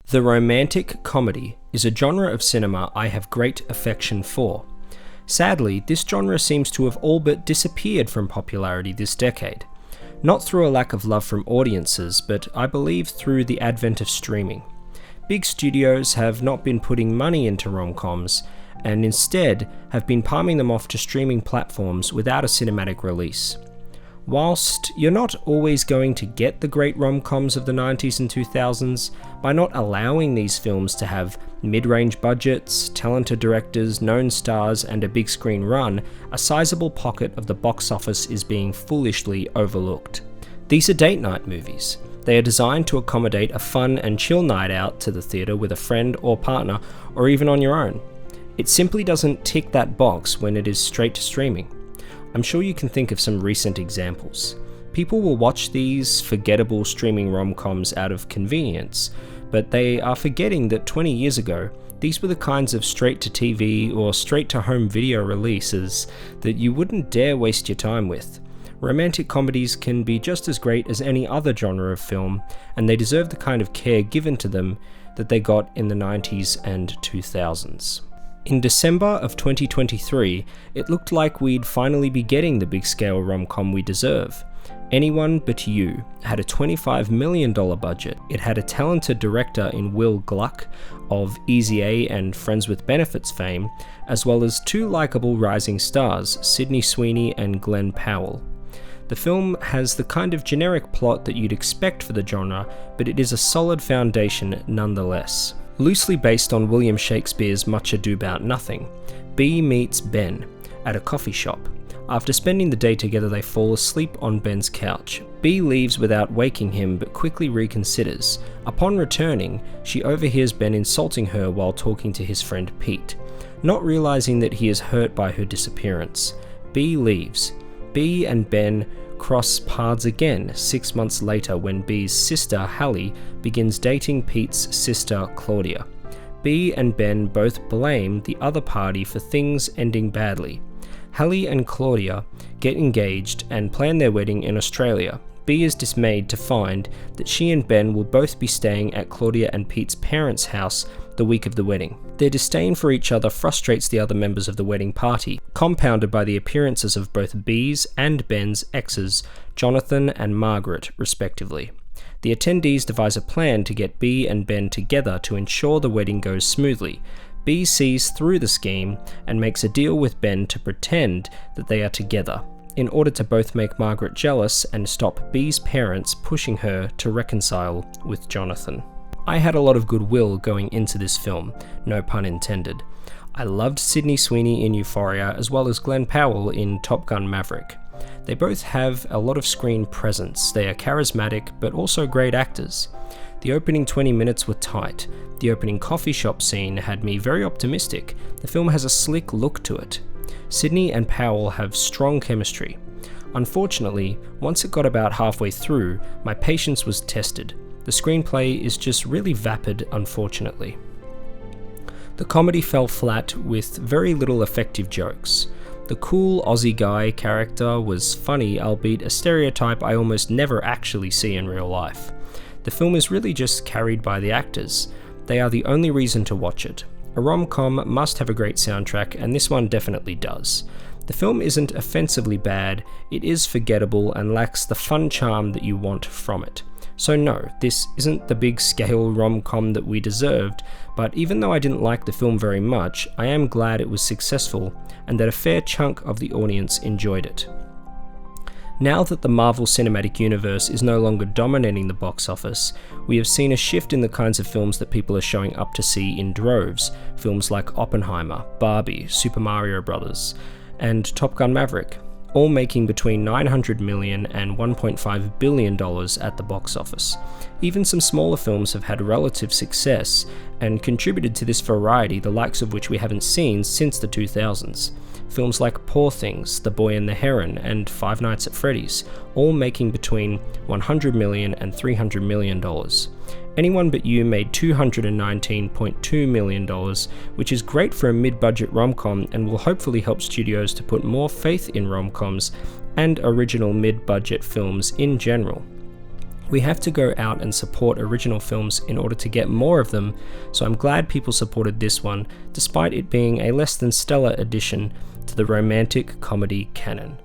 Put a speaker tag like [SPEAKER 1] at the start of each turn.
[SPEAKER 1] The romantic comedy is a genre of cinema I have great affection for. Sadly, this genre seems to have all but disappeared from popularity this decade. Not through a lack of love from audiences, but I believe through the advent of streaming. Big studios have not been putting money into rom-coms, and instead have been palming them off to streaming platforms without a cinematic release. Whilst you're not always going to get the great rom-coms of the 90s and 2000s, by not allowing these films to have mid-range budgets, talented directors, known stars, and a big screen run, a sizable pocket of the box office is being foolishly overlooked. These are date night movies. They are designed to accommodate a fun and chill night out to the theatre with a friend or partner, or even on your own. It simply doesn't tick that box when it is straight to streaming. I'm sure you can think of some recent examples. People will watch these forgettable streaming rom-coms out of convenience, but they are forgetting that 20 years ago, these were the kinds of straight-to-TV or straight-to-home video releases that you wouldn't dare waste your time with. Romantic comedies can be just as great as any other genre of film, and they deserve the kind of care given to them that they got in the 90s and 2000s. In December of 2023, it looked like we'd finally be getting the big-scale rom-com we deserve. Anyone But You had a $25 million budget. It had a talented director in Will Gluck of Easy A and Friends with Benefits fame, as well as two likeable rising stars, Sydney Sweeney and Glenn Powell. The film has the kind of generic plot that you'd expect for the genre, but it is a solid foundation nonetheless. Loosely based on William Shakespeare's Much Ado About Nothing, B meets Ben at a coffee shop. After spending the day together, they fall asleep on Ben's couch. B leaves without waking him but quickly reconsiders. Upon returning, she overhears Ben insulting her while talking to his friend Pete. Not realizing that he is hurt by her disappearance, B leaves. B and Ben cross paths again 6 months later when B's sister Hallie begins dating Pete's sister Claudia. B and Ben both blame the other party for things ending badly. Hallie and Claudia get engaged and plan their wedding in Australia. B is dismayed to find that she and Ben will both be staying at Claudia and Pete's parents' house the week of the wedding. Their disdain for each other frustrates the other members of the wedding party, compounded by the appearances of both B's and Ben's exes, Jonathan and Margaret, respectively. The attendees devise a plan to get B and Ben together to ensure the wedding goes smoothly. B sees through the scheme and makes a deal with Ben to pretend that they are together, in order to both make Margaret jealous and stop B's parents pushing her to reconcile with Jonathan. I had a lot of goodwill going into this film, no pun intended. I loved Sydney Sweeney in Euphoria as well as Glenn Powell in Top Gun Maverick. They both have a lot of screen presence. They are charismatic but also great actors. The opening 20 minutes were tight. The opening coffee shop scene had me very optimistic. The film has a slick look to it. Sydney and Powell have strong chemistry. Unfortunately, once it got about halfway through, my patience was tested. The screenplay is just really vapid, unfortunately. The comedy fell flat with very little effective jokes. The cool Aussie guy character was funny, albeit a stereotype I almost never actually see in real life. The film is really just carried by the actors. They are the only reason to watch it. A rom-com must have a great soundtrack, and this one definitely does. The film isn't offensively bad, it is forgettable and lacks the fun charm that you want from it. So no, this isn't the big-scale rom-com that we deserved, but even though I didn't like the film very much, I am glad it was successful and that a fair chunk of the audience enjoyed it. Now that the Marvel Cinematic Universe is no longer dominating the box office, we have seen a shift in the kinds of films that people are showing up to see in droves. Films like Oppenheimer, Barbie, Super Mario Bros., and Top Gun Maverick, all making between $900 million and $1.5 billion at the box office. Even some smaller films have had relative success and contributed to this variety, the likes of which we haven't seen since the 2000s. Films like Poor Things, The Boy and the Heron, and Five Nights at Freddy's, all making between $100 million and $300 million. Anyone But You made $219.2 million, which is great for a mid-budget rom-com and will hopefully help studios to put more faith in rom-coms and original mid-budget films in general. We have to go out and support original films in order to get more of them, so I'm glad people supported this one, despite it being a less than stellar addition to the romantic comedy canon.